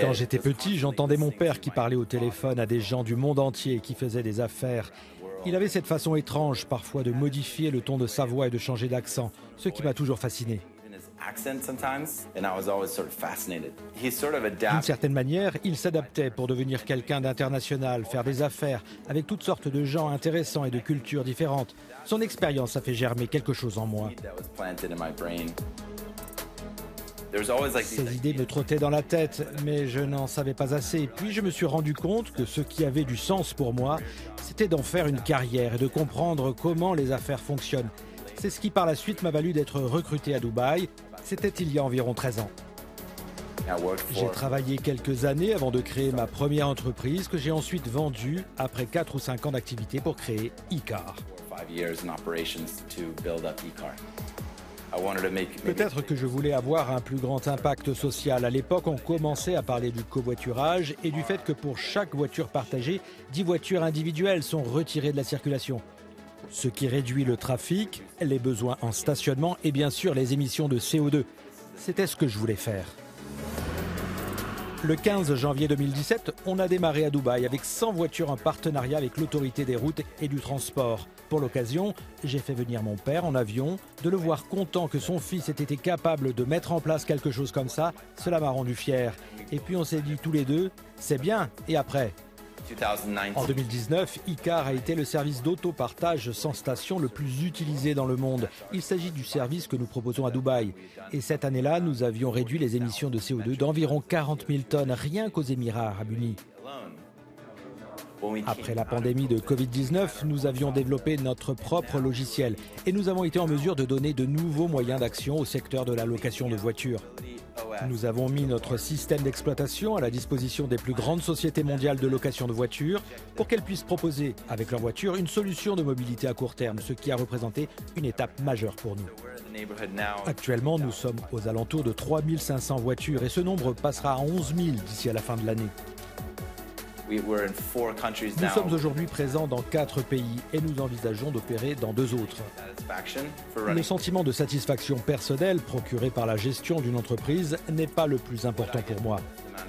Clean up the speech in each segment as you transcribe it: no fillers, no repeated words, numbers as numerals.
Quand j'étais petit, j'entendais mon père qui parlait au téléphone à des gens du monde entier qui faisaient des affaires. Il avait cette façon étrange parfois de modifier le ton de sa voix et de changer d'accent, ce qui m'a toujours fasciné. D'une certaine manière, il s'adaptait pour devenir quelqu'un d'international, faire des affaires avec toutes sortes de gens intéressants et de cultures différentes. Son expérience a fait germer quelque chose en moi. Ces idées me trottaient dans la tête, mais je n'en savais pas assez. Puis je me suis rendu compte que ce qui avait du sens pour moi, c'était d'en faire une carrière et de comprendre comment les affaires fonctionnent. C'est ce qui par la suite m'a valu d'être recruté à Dubaï. C'était il y a environ 13 ans. J'ai travaillé quelques années avant de créer ma première entreprise que j'ai ensuite vendue après 4 ou 5 ans d'activité pour créer e-car. Peut-être que je voulais avoir un plus grand impact social. À l'époque, on commençait à parler du covoiturage et du fait que pour chaque voiture partagée, 10 voitures individuelles sont retirées de la circulation. Ce qui réduit le trafic, les besoins en stationnement et bien sûr les émissions de CO2. C'était ce que je voulais faire. Le 15 janvier 2017, on a démarré à Dubaï avec 100 voitures en partenariat avec l'autorité des routes et du transport. Pour l'occasion, j'ai fait venir mon père en avion. De le voir content que son fils ait été capable de mettre en place quelque chose comme ça, cela m'a rendu fier. Et puis on s'est dit tous les deux, c'est bien, et après ? En 2019, e-car a été le service d'autopartage sans station le plus utilisé dans le monde. Il s'agit du service que nous proposons à Dubaï. Et cette année-là, nous avions réduit les émissions de CO2 d'environ 40 000 tonnes, rien qu'aux Émirats arabes unis. Après la pandémie de Covid-19, nous avions développé notre propre logiciel et nous avons été en mesure de donner de nouveaux moyens d'action au secteur de la location de voitures. Nous avons mis notre système d'exploitation à la disposition des plus grandes sociétés mondiales de location de voitures pour qu'elles puissent proposer, avec leur voiture, une solution de mobilité à court terme, ce qui a représenté une étape majeure pour nous. Actuellement, nous sommes aux alentours de 3500 voitures et ce nombre passera à 11 000 d'ici à la fin de l'année. Nous sommes aujourd'hui présents dans 4 pays et nous envisageons d'opérer dans 2 autres. Le sentiment de satisfaction personnelle procuré par la gestion d'une entreprise n'est pas le plus important pour moi.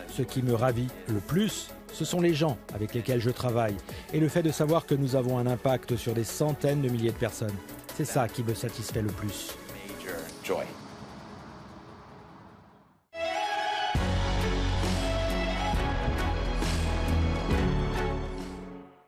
Ce qui me ravit le plus, ce sont les gens avec lesquels je travaille et le fait de savoir que nous avons un impact sur des centaines de milliers de personnes. C'est ça qui me satisfait le plus.